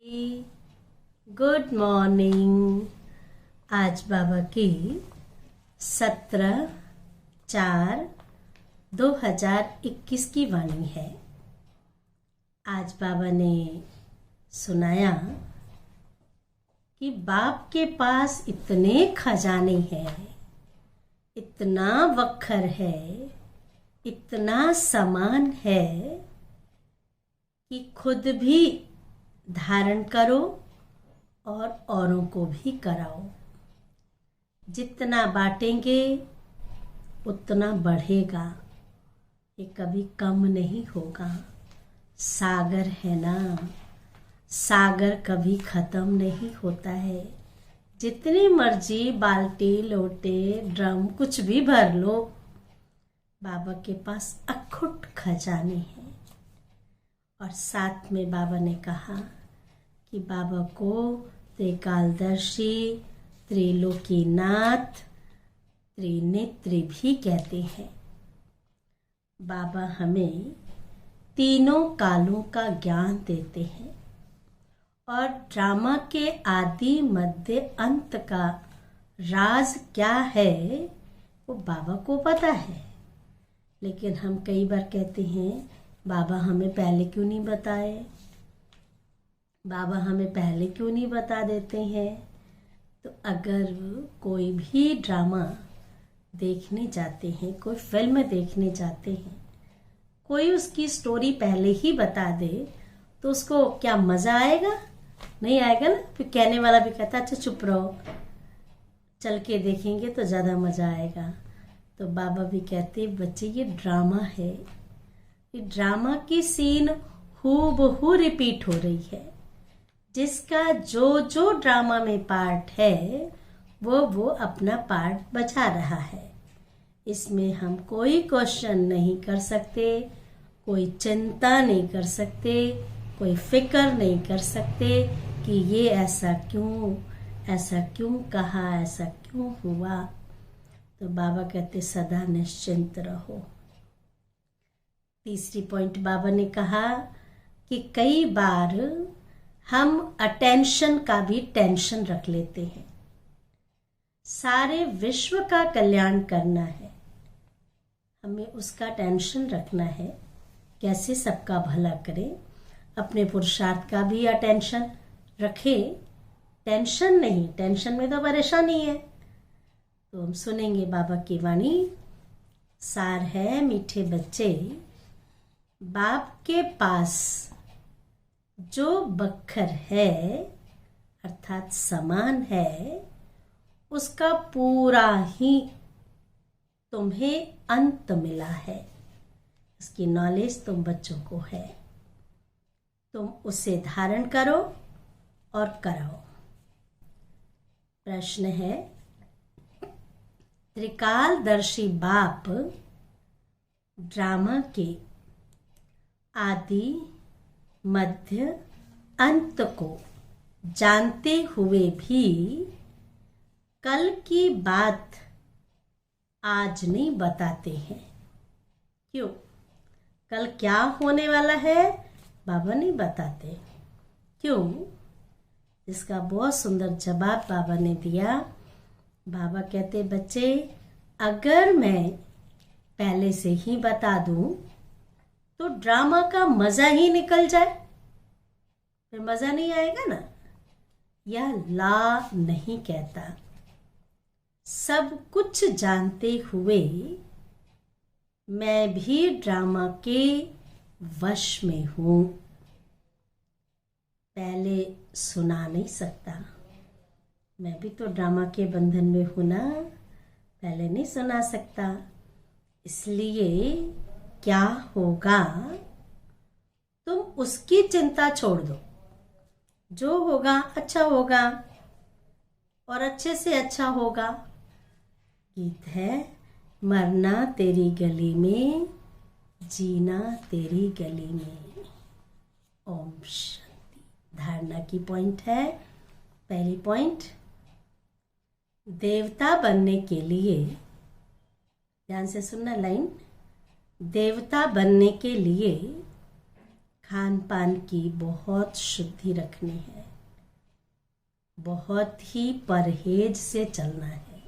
Good morning. आज बाबा की 17/4/2021 की वाणी है। आज बाबा ने सुनाया कि बाप के पास इतने खजाने हैं, इतना वक्र है, इतना सामान है कि खुद भी धारण करो और औरों को भी कराओ। जितना बांटेंगे उतना बढ़ेगा, ये कभी कम नहीं होगा। सागर है ना, सागर कभी खत्म नहीं होता है। जितनी मर्जी बाल्टी लोटे ड्रम कुछ भी भर लो, बाबा के पास अखुट खजाने हैं। और साथ में बाबा ने कहा कि बाबा को त्रिकालदर्शी, त्रिलोकीनाथ, त्रिनेत्री भी कहते हैं। बाबा हमें तीनों कालों का ज्ञान देते हैं और ड्रामा के आदि मध्य अंत का राज क्या है वो बाबा को पता है। लेकिन हम कई बार कहते हैं बाबा हमें पहले क्यों नहीं बताए, बाबा हमें पहले क्यों नहीं बता देते हैं। तो अगर कोई भी ड्रामा देखने जाते हैं, कोई फिल्म देखने जाते हैं, कोई उसकी स्टोरी पहले ही बता दे तो उसको क्या मज़ा आएगा? नहीं आएगा ना। फिर कहने वाला भी कहता अच्छा चुप रहो, चल के देखेंगे तो ज़्यादा मज़ा आएगा। तो बाबा भी कहते बच्चे ये ड्रामा है, ये ड्रामा की सीन हूबहू रिपीट हो रही है। जिसका जो जो ड्रामा में पार्ट है वो अपना पार्ट बजा रहा है। इसमें हम कोई क्वेश्चन नहीं कर सकते, कोई चिंता नहीं कर सकते, कोई फिक्र नहीं कर सकते कि ये ऐसा क्यों कहा, ऐसा क्यों हुआ। तो बाबा कहते सदा निश्चिंत रहो। तीसरी पॉइंट बाबा ने कहा कि कई बार हम अटेंशन का भी टेंशन रख लेते हैं। सारे विश्व का कल्याण करना है, हमें उसका टेंशन रखना है, कैसे सबका भला करें। अपने पुरुषार्थ का भी अटेंशन रखे, टेंशन नहीं, टेंशन में तो परेशानी है। तो हम सुनेंगे बाबा की वाणी। सार है मीठे बच्चे, बाप के पास जो बखर है अर्थात समान है, उसका पूरा ही तुम्हें अंत मिला है। इसकी नॉलेज तुम बच्चों को है, तुम उसे धारण करो और कराओ। प्रश्न है, त्रिकालदर्शी बाप ड्रामा के आदि मध्य अंत को जानते हुए भी कल की बात आज नहीं बताते हैं। क्यों? कल क्या होने वाला है बाबा नहीं बताते। क्यों? इसका बहुत सुंदर जवाब बाबा ने दिया। बाबा कहते बच्चे अगर मैं पहले से ही बता दूं तो ड्रामा का मजा ही निकल जाए, फिर मजा नहीं आएगा ना। यह ला नहीं कहता, सब कुछ जानते हुए मैं भी ड्रामा के वश में हूं। पहले सुना नहीं सकता, मैं भी तो ड्रामा के बंधन में हूं ना, पहले नहीं सुना सकता। इसलिए क्या होगा तुम उसकी चिंता छोड़ दो, जो होगा अच्छा होगा और अच्छे से अच्छा होगा। गीत है, मरना तेरी गली में, जीना तेरी गली में। ओम शांति। धारणा की पॉइंट है, पहली पॉइंट, देवता बनने के लिए, ध्यान से सुनना लाइन, देवता बनने के लिए खान पान की बहुत शुद्धि रखनी है, बहुत ही परहेज से चलना है।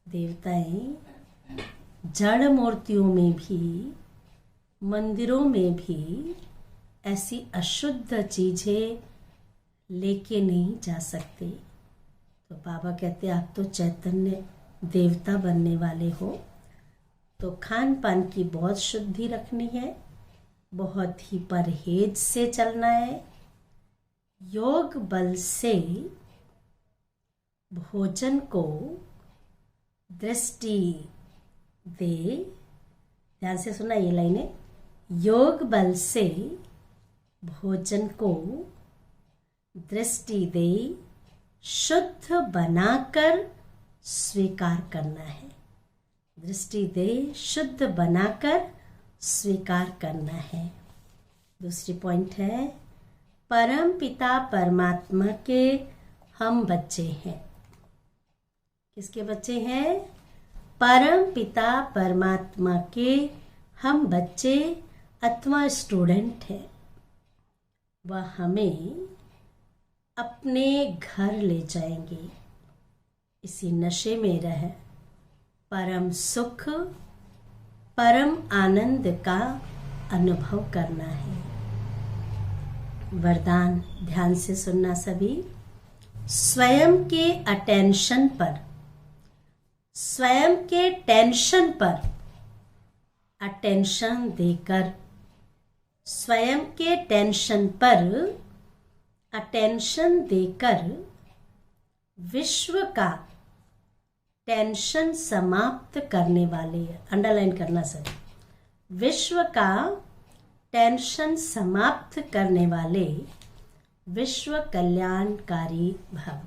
देवताएं जड़ मूर्तियों में भी, मंदिरों में भी ऐसी अशुद्ध चीजें लेके नहीं जा सकते। तो बाबा कहते आप तो चैतन्य देवता बनने वाले हो, तो खान पान की बहुत शुद्धि रखनी है, बहुत ही परहेज से चलना है। योग बल से भोजन को दृष्टि दे, ध्यान से सुना ये लाइनें, योग बल से भोजन को दृष्टि दे शुद्ध बनाकर स्वीकार करना है। दृष्टि दे शुद्ध बनाकर स्वीकार करना है। दूसरी पॉइंट है, परम पिता परमात्मा के हम बच्चे हैं। किसके बच्चे हैं? परम पिता परमात्मा के हम बच्चे अथवा स्टूडेंट हैं। वह हमें अपने घर ले जाएंगे। इसी नशे में रह परम सुख, परम आनंद का अनुभव करना है। वरदान ध्यान से सुनना सभी। स्वयं के अटेंशन पर, स्वयं के टेंशन पर अटेंशन देकर, स्वयं के टेंशन पर अटेंशन देकर विश्व का टेंशन समाप्त करने वाले, अंडरलाइन करना सर, विश्व का टेंशन समाप्त करने वाले विश्व कल्याणकारी भव।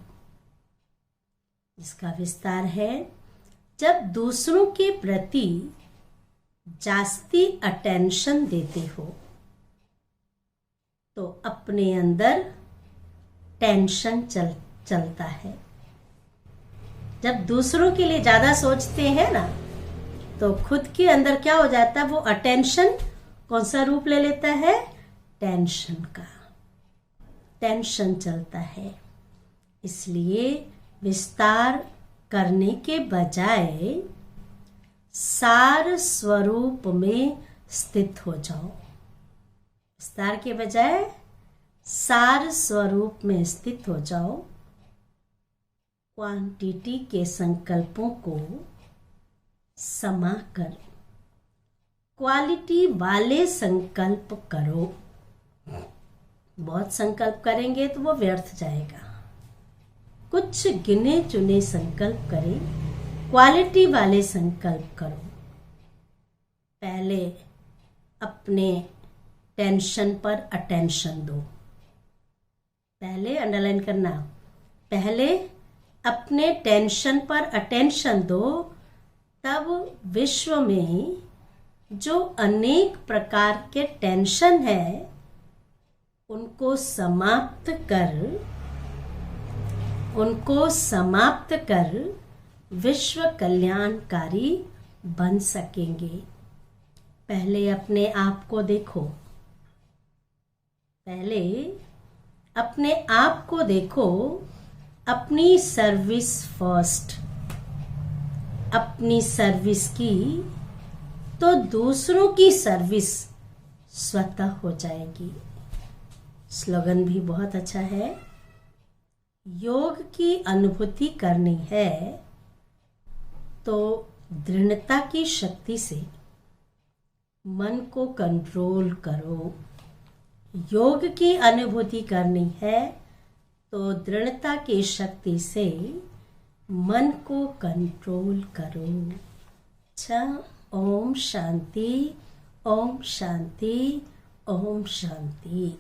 इसका विस्तार है, जब दूसरों के प्रति जास्ती अटेंशन देते हो तो अपने अंदर टेंशन चलता है। जब दूसरों के लिए ज्यादा सोचते हैं ना, तो खुद के अंदर क्या हो जाता है, वो अटेंशन कौन सा रूप ले लेता है? टेंशन का। टेंशन चलता है। इसलिए विस्तार करने के बजाय सार स्वरूप में स्थित हो जाओ। विस्तार के बजाय सार स्वरूप में स्थित हो जाओ। क्वांटिटी के संकल्पों को समाकर क्वालिटी वाले संकल्प करो। बहुत संकल्प करेंगे तो वो व्यर्थ जाएगा। कुछ गिने चुने संकल्प करें, क्वालिटी वाले संकल्प करो। पहले अपने टेंशन पर अटेंशन दो। पहले अंडरलाइन करना, पहले अपने टेंशन पर अटेंशन दो, तब विश्व में जो अनेक प्रकार के टेंशन है उनको समाप्त कर विश्व कल्याणकारी बन सकेंगे। पहले अपने आप को देखो, पहले अपने आप को देखो। अपनी सर्विस फर्स्ट। अपनी सर्विस की तो दूसरों की सर्विस स्वतः हो जाएगी। स्लोगन भी बहुत अच्छा है। योग की अनुभूति करनी है तो दृढ़ता की शक्ति से मन को कंट्रोल करो। योग की अनुभूति करनी है तो दृढ़ता की शक्ति से मन को कंट्रोल करो। अच्छा, ओम शांति, ओम शांति, ओम शांति।